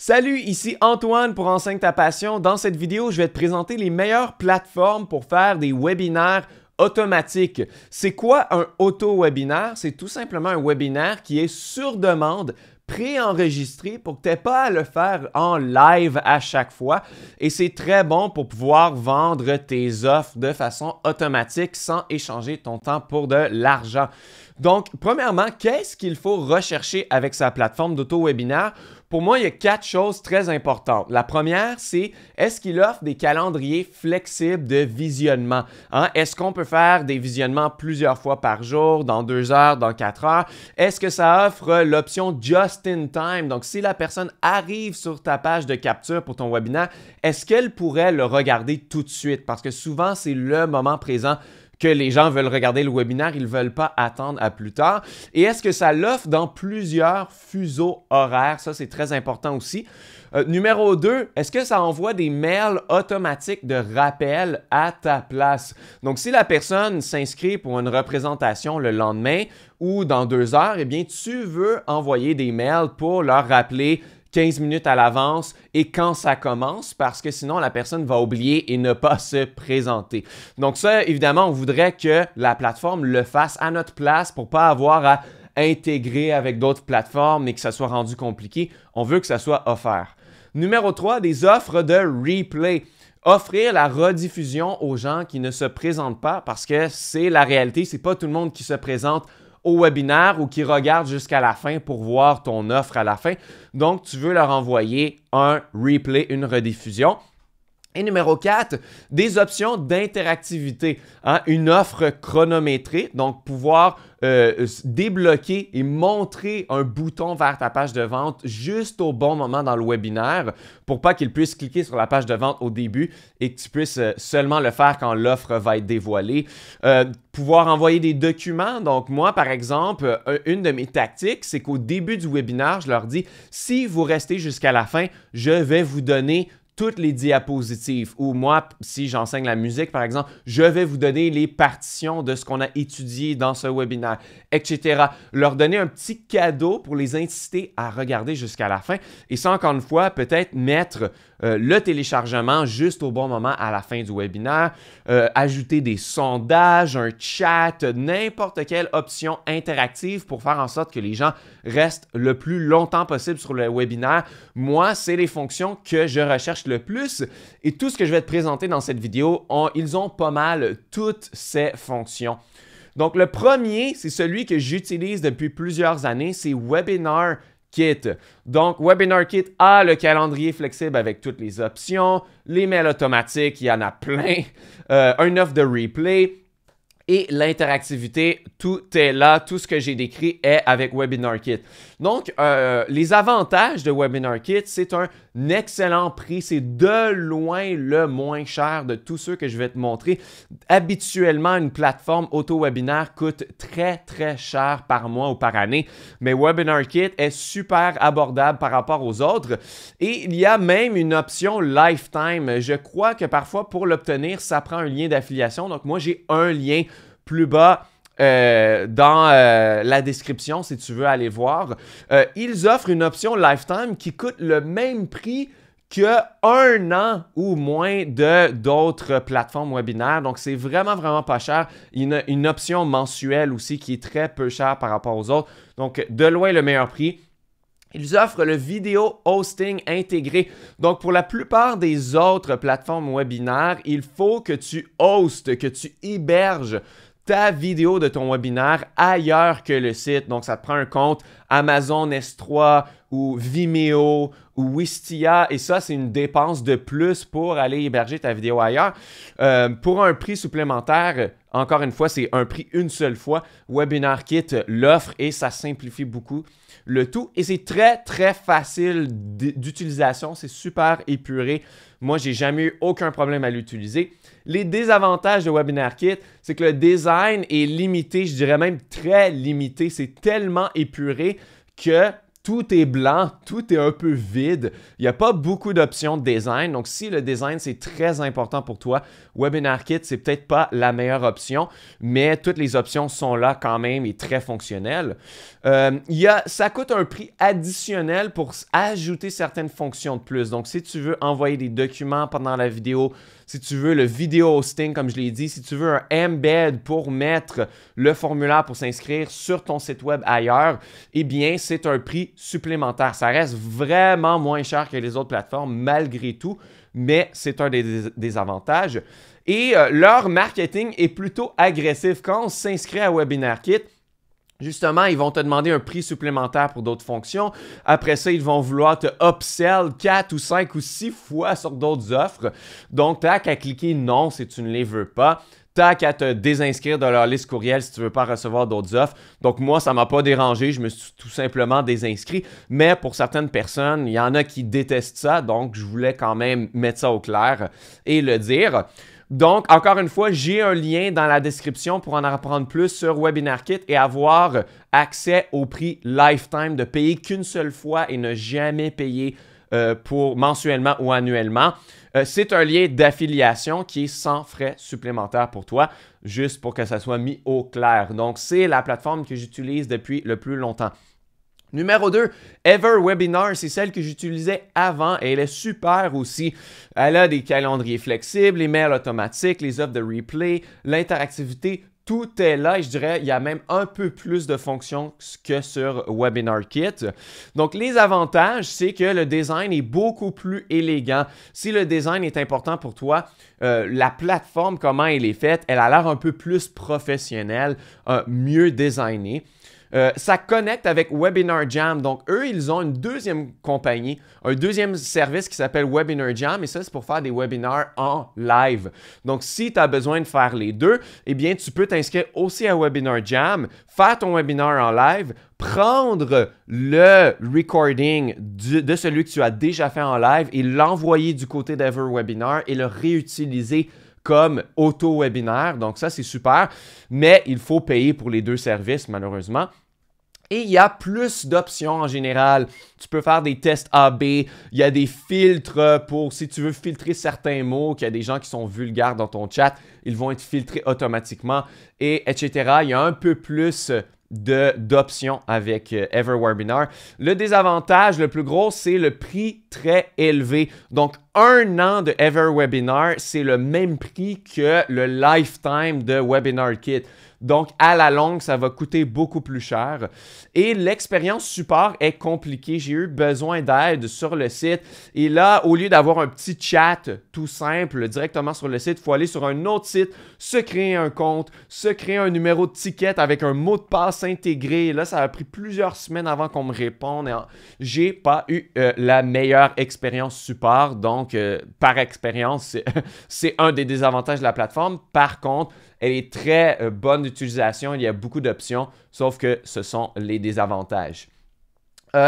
Salut, ici Antoine pour Enseigne ta passion. Dans cette vidéo, je vais te présenter les meilleures plateformes pour faire des webinaires automatiques. C'est quoi un auto-webinaire? C'est tout simplement un webinaire qui est sur demande, préenregistré pour que tu n'aies pas à le faire en live à chaque fois. Et c'est très bon pour pouvoir vendre tes offres de façon automatique sans échanger ton temps pour de l'argent. Donc, premièrement, qu'est-ce qu'il faut rechercher avec sa plateforme d'auto-webinaire? Pour moi, il y a 4 choses très importantes. La première, c'est est-ce qu'il offre des calendriers flexibles de visionnement? Est-ce qu'on peut faire des visionnements plusieurs fois par jour, dans 2 heures, dans 4 heures? Est-ce que ça offre l'option Just in Time? Donc, si la personne arrive sur ta page de capture pour ton webinaire, est-ce qu'elle pourrait le regarder tout de suite? Parce que souvent, c'est le moment présent que les gens veulent regarder le webinaire, ils ne veulent pas attendre à plus tard. Et est-ce que ça l'offre dans plusieurs fuseaux horaires? Ça, c'est très important aussi. Numéro 2, est-ce que ça envoie des mails automatiques de rappel à ta place? Donc, si la personne s'inscrit pour une représentation le lendemain ou dans 2 heures, eh bien, tu veux envoyer des mails pour leur rappeler 15 minutes à l'avance et quand ça commence parce que sinon la personne va oublier et ne pas se présenter. Donc ça, évidemment, on voudrait que la plateforme le fasse à notre place pour ne pas avoir à intégrer avec d'autres plateformes et que ça soit rendu compliqué. On veut que ça soit offert. Numéro 3, des offres de replay. Offrir la rediffusion aux gens qui ne se présentent pas parce que c'est la réalité, c'est pas tout le monde qui se présente au webinaire ou qui regarde jusqu'à la fin pour voir ton offre à la fin. Donc, tu veux leur envoyer un replay, une rediffusion. Et numéro 4, des options d'interactivité. Une offre chronométrée, donc pouvoir débloquer et montrer un bouton vers ta page de vente juste au bon moment dans le webinaire pour pas qu'ils puissent cliquer sur la page de vente au début et que tu puisses seulement le faire quand l'offre va être dévoilée. Pouvoir envoyer des documents. Donc moi, par exemple, une de mes tactiques, c'est qu'au début du webinaire, je leur dis « Si vous restez jusqu'à la fin, je vais vous donner toutes les diapositives. » Ou moi, si j'enseigne la musique, par exemple, je vais vous donner les partitions de ce qu'on a étudié dans ce webinaire, etc. Leur donner un petit cadeau pour les inciter à regarder jusqu'à la fin. Et ça, encore une fois, peut-être mettre le téléchargement juste au bon moment à la fin du webinaire, ajouter des sondages, un chat, n'importe quelle option interactive pour faire en sorte que les gens restent le plus longtemps possible sur le webinaire. Moi, c'est les fonctions que je recherche le plus et tout ce que je vais te présenter dans cette vidéo, ils ont pas mal toutes ces fonctions. Donc, le premier, c'est celui que j'utilise depuis plusieurs années, c'est Webinar Kit. Donc, Webinar Kit a le calendrier flexible avec toutes les options, les mails automatiques, il y en a plein, un offre de replay et l'interactivité, tout est là, tout ce que j'ai décrit est avec Webinar Kit. Donc, les avantages de Webinar Kit, c'est un excellent prix, c'est de loin le moins cher de tous ceux que je vais te montrer. Habituellement, une plateforme auto-webinaire coûte très, très cher par mois ou par année, mais Webinar Kit est super abordable par rapport aux autres et il y a même une option Lifetime. Je crois que parfois, pour l'obtenir, ça prend un lien d'affiliation. Donc, moi, j'ai un lien plus bas dans la description si tu veux aller voir. Ils offrent une option Lifetime qui coûte le même prix qu'un an ou moins d'autres plateformes webinaires. Donc, c'est vraiment, vraiment pas cher. Il y a une option mensuelle aussi qui est très peu chère par rapport aux autres. Donc, de loin, le meilleur prix. Ils offrent le vidéo hosting intégré. Donc, pour la plupart des autres plateformes webinaires, il faut que tu hostes, que tu héberges ta vidéo de ton webinaire ailleurs que le site. Donc, ça te prend un compte Amazon S3 ou Vimeo ou Wistia et ça, c'est une dépense de plus pour aller héberger ta vidéo ailleurs. Pour un prix supplémentaire, encore une fois, c'est un prix une seule fois. Webinar Kit l'offre et ça simplifie beaucoup le tout. Et c'est très, très facile d'utilisation. C'est super épuré. Moi, j'ai jamais eu aucun problème à l'utiliser. Les désavantages de Webinar Kit, c'est que le design est limité, je dirais même très limité. C'est tellement épuré que tout est blanc, tout est un peu vide. Il n'y a pas beaucoup d'options de design. Donc, si le design, c'est très important pour toi, Webinar Kit, c'est peut-être pas la meilleure option, mais toutes les options sont là quand même et très fonctionnelles. Ça coûte un prix additionnel pour ajouter certaines fonctions de plus. Donc, si tu veux envoyer des documents pendant la vidéo, si tu veux le video hosting, comme je l'ai dit, si tu veux un embed pour mettre le formulaire pour s'inscrire sur ton site web ailleurs, eh bien, c'est un prix supplémentaire. Ça reste vraiment moins cher que les autres plateformes malgré tout, mais c'est un des avantages. Et leur marketing est plutôt agressif. Quand on s'inscrit à Webinar Kit, justement, ils vont te demander un prix supplémentaire pour d'autres fonctions. Après ça, ils vont vouloir te upsell 4 ou 5 ou 6 fois sur d'autres offres. Donc, tu n'as qu'à cliquer non si tu ne les veux pas. T'as qu'à te désinscrire de leur liste courriel si tu ne veux pas recevoir d'autres offres. Donc, moi, ça ne m'a pas dérangé. Je me suis tout simplement désinscrit. Mais pour certaines personnes, il y en a qui détestent ça. Donc, je voulais quand même mettre ça au clair et le dire. Donc, encore une fois, j'ai un lien dans la description pour en apprendre plus sur Webinar Kit et avoir accès au prix lifetime, de payer qu'une seule fois et ne jamais payer pour mensuellement ou annuellement. C'est un lien d'affiliation qui est sans frais supplémentaires pour toi, juste pour que ça soit mis au clair. Donc, c'est la plateforme que j'utilise depuis le plus longtemps. Numéro 2, EverWebinar, c'est celle que j'utilisais avant et elle est super aussi. Elle a des calendriers flexibles, les mails automatiques, les offres de replay, l'interactivité, tout est là et je dirais il y a même un peu plus de fonctions que sur Webinar Kit. Donc, les avantages, c'est que le design est beaucoup plus élégant. Si le design est important pour toi, la plateforme, comment elle est faite, elle a l'air un peu plus professionnelle, mieux designée. Ça connecte avec Webinar Jam. Donc, eux, ils ont une deuxième compagnie, un deuxième service qui s'appelle Webinar Jam. Et ça, c'est pour faire des webinars en live. Donc, si tu as besoin de faire les deux, eh bien, tu peux t'inscrire aussi à Webinar Jam, faire ton webinar en live, prendre le recording de celui que tu as déjà fait en live et l'envoyer du côté d'EverWebinar et le réutiliser comme auto-webinaire. Donc, ça, c'est super. Mais il faut payer pour les deux services, malheureusement. Et il y a plus d'options en général. Tu peux faire des tests A/B. Il y a des filtres pour, si tu veux filtrer certains mots, qu'il y a des gens qui sont vulgaires dans ton chat, ils vont être filtrés automatiquement, et etc. Il y a un peu plus d'options avec EverWebinar. Le désavantage, le plus gros, c'est le prix très élevé. Donc, 1 an de EverWebinar, c'est le même prix que le lifetime de Webinar Kit. Donc, à la longue, ça va coûter beaucoup plus cher. Et l'expérience support est compliquée. J'ai eu besoin d'aide sur le site. Et là, au lieu d'avoir un petit chat tout simple directement sur le site, il faut aller sur un autre site, se créer un compte, se créer un numéro de ticket avec un mot de passe intégré. Et là, ça a pris plusieurs semaines avant qu'on me réponde. J'ai pas eu la meilleure expérience support. Donc, par expérience, c'est un des désavantages de la plateforme. Par contre, elle est très bonne d'utilisation, il y a beaucoup d'options, sauf que ce sont les désavantages.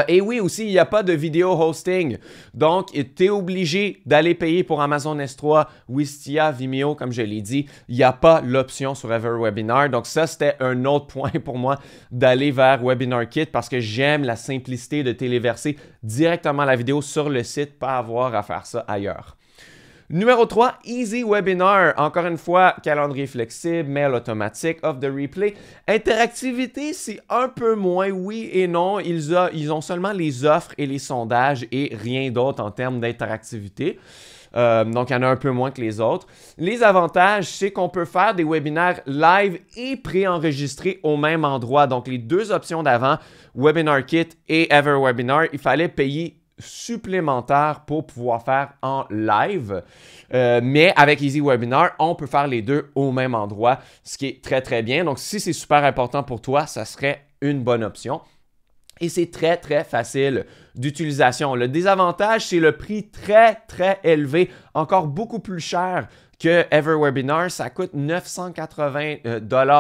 Et oui, aussi, il n'y a pas de vidéo hosting. Donc, tu es obligé d'aller payer pour Amazon S3, Wistia, Vimeo, comme je l'ai dit. Il n'y a pas l'option sur EverWebinar. Donc, ça, c'était un autre point pour moi d'aller vers Webinar Kit parce que j'aime la simplicité de téléverser directement la vidéo sur le site, pas avoir à faire ça ailleurs. Numéro 3, EasyWebinar. Encore une fois, calendrier flexible, mail automatique, offre de replay. Interactivité, c'est un peu moins oui et non. Ils ont seulement les offres et les sondages et rien d'autre en termes d'interactivité. Donc, il y en a un peu moins que les autres. Les avantages, c'est qu'on peut faire des webinaires live et préenregistrés au même endroit. Donc, les deux options d'avant, Webinar Kit et EverWebinar, il fallait payer supplémentaire pour pouvoir faire en live. Mais avec EasyWebinar, on peut faire les deux au même endroit, ce qui est très, très bien. Donc, si c'est super important pour toi, ça serait une bonne option. Et c'est très, très facile d'utilisation. Le désavantage, c'est le prix très, très élevé, encore beaucoup plus cher que EverWebinar, ça coûte 980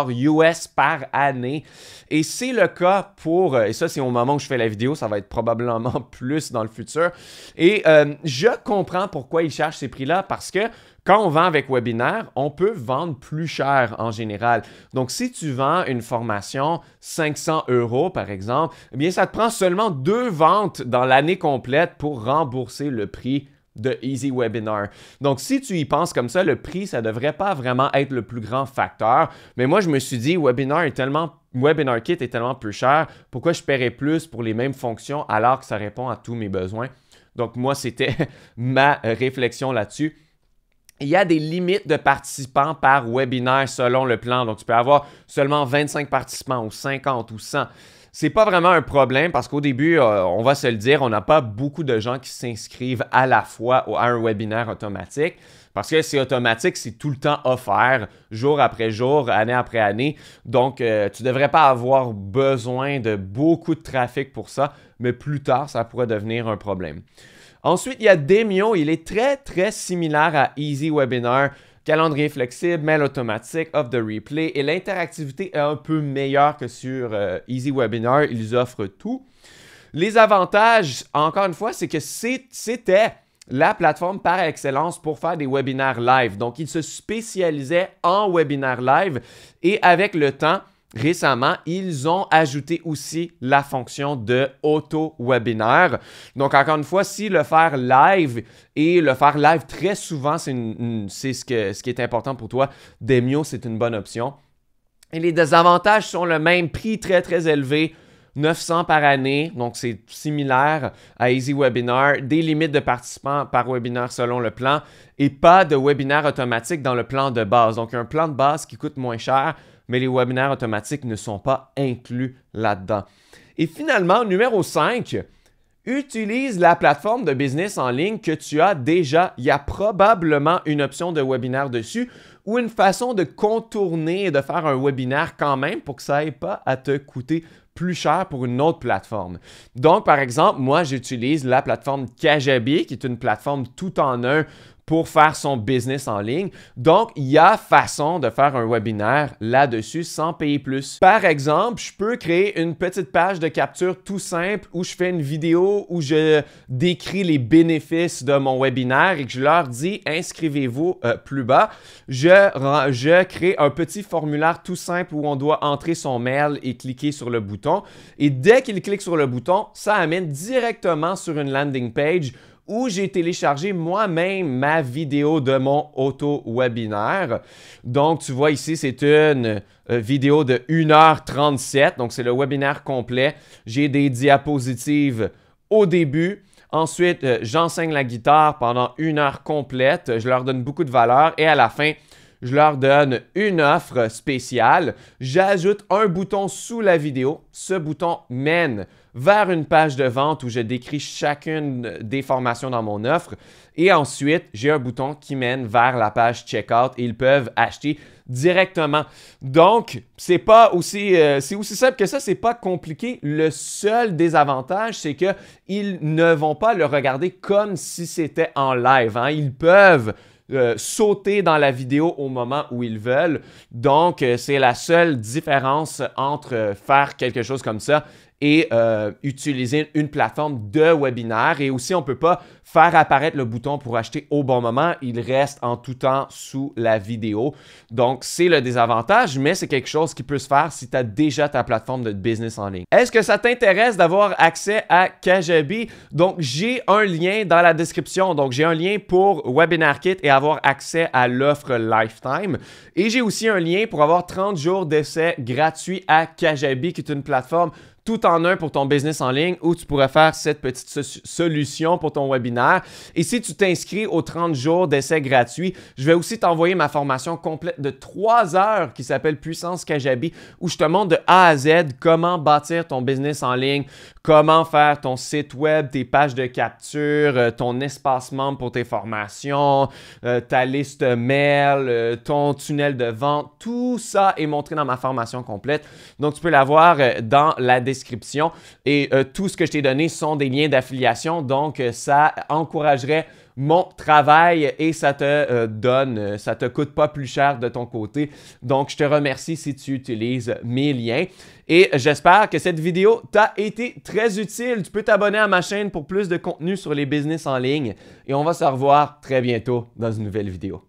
US par année. Et c'est le cas pour, et ça c'est au moment où je fais la vidéo, ça va être probablement plus dans le futur. Et je comprends pourquoi ils chargent ces prix-là, parce que quand on vend avec webinaire, on peut vendre plus cher en général. Donc, si tu vends une formation 500 € par exemple, eh bien, ça te prend seulement 2 ventes dans l'année complète pour rembourser le prix de Easy Webinar. Donc, si tu y penses comme ça, le prix, ça ne devrait pas vraiment être le plus grand facteur. Mais moi, je me suis dit, Webinar Kit est tellement peu cher, pourquoi je paierais plus pour les mêmes fonctions alors que ça répond à tous mes besoins? Donc, moi, c'était ma réflexion là-dessus. Il y a des limites de participants par webinaire selon le plan. Donc, tu peux avoir seulement 25 participants ou 50 ou 100. C'est pas vraiment un problème parce qu'au début, on va se le dire, on n'a pas beaucoup de gens qui s'inscrivent à la fois à un webinaire automatique. Parce que c'est automatique, c'est tout le temps offert, jour après jour, année après année. Donc, tu ne devrais pas avoir besoin de beaucoup de trafic pour ça, mais plus tard, ça pourrait devenir un problème. Ensuite, il y a Demio. Il est très, très similaire à Easy Webinar. Calendrier flexible, mail automatique, offre de replay. Et l'interactivité est un peu meilleure que sur Easy Webinar. Ils offrent tout. Les avantages, encore une fois, c'est que c'était la plateforme par excellence pour faire des webinaires live. Donc, ils se spécialisaient en webinaires live. Et avec le temps, récemment, ils ont ajouté aussi la fonction de auto-webinaire. Donc, encore une fois, si le faire live et le faire live très souvent, c'est ce qui est important pour toi, Demio, c'est une bonne option. Et les désavantages sont le même, prix très, très élevé, 900 par année, donc c'est similaire à Easy Webinar, des limites de participants par webinaire selon le plan et pas de webinaire automatique dans le plan de base. Donc, un plan de base qui coûte moins cher, mais les webinaires automatiques ne sont pas inclus là-dedans. Et finalement, numéro 5, utilise la plateforme de business en ligne que tu as déjà. Il y a probablement une option de webinaire dessus ou une façon de contourner et de faire un webinaire quand même pour que ça n'aille pas à te coûter plus cher pour une autre plateforme. Donc, par exemple, moi, j'utilise la plateforme Kajabi, qui est une plateforme tout en un pour faire son business en ligne. Donc, il y a façon de faire un webinaire là-dessus sans payer plus. Par exemple, je peux créer une petite page de capture tout simple où je fais une vidéo où je décris les bénéfices de mon webinaire et que je leur dis « Inscrivez-vous plus bas ». Je crée un petit formulaire tout simple où on doit entrer son mail et cliquer sur le bouton. Et dès qu'il clique sur le bouton, ça amène directement sur une landing page où j'ai téléchargé moi-même ma vidéo de mon auto-webinaire. Donc, tu vois ici, c'est une vidéo de 1h37. Donc, c'est le webinaire complet. J'ai des diapositives au début. Ensuite, j'enseigne la guitare pendant 1 heure complète. Je leur donne beaucoup de valeur. Et à la fin, je leur donne une offre spéciale. J'ajoute un bouton sous la vidéo. Ce bouton mène vers une page de vente où je décris chacune des formations dans mon offre. Et ensuite, j'ai un bouton qui mène vers la page Checkout et ils peuvent acheter directement. Donc, c'est aussi simple que ça, c'est pas compliqué. Le seul désavantage, c'est qu'ils ne vont pas le regarder comme si c'était en live. Ils peuvent sauter dans la vidéo au moment où ils veulent. Donc, c'est la seule différence entre faire quelque chose comme ça et utiliser une plateforme de webinaire. Et aussi, on ne peut pas faire apparaître le bouton pour acheter au bon moment. Il reste en tout temps sous la vidéo. Donc, c'est le désavantage, mais c'est quelque chose qui peut se faire si tu as déjà ta plateforme de business en ligne. Est-ce que ça t'intéresse d'avoir accès à Kajabi? Donc, j'ai un lien dans la description. Donc, j'ai un lien pour Webinar Kit et avoir accès à l'offre Lifetime. Et j'ai aussi un lien pour avoir 30 jours d'essai gratuit à Kajabi, qui est une plateforme tout en un pour ton business en ligne où tu pourrais faire cette petite solution pour ton webinaire. Et si tu t'inscris aux 30 jours d'essai gratuit, je vais aussi t'envoyer ma formation complète de 3 heures qui s'appelle Puissance Kajabi où je te montre de A à Z comment bâtir ton business en ligne, comment faire ton site web, tes pages de capture, ton espace membre pour tes formations, ta liste mail, ton tunnel de vente. Tout ça est montré dans ma formation complète. Donc, tu peux l'avoir dans la description. Et tout ce que je t'ai donné sont des liens d'affiliation. Donc, ça encouragerait mon travail et ça te coûte pas plus cher de ton côté. Donc, je te remercie si tu utilises mes liens. Et j'espère que cette vidéo t'a été très utile. Tu peux t'abonner à ma chaîne pour plus de contenu sur les business en ligne. Et on va se revoir très bientôt dans une nouvelle vidéo.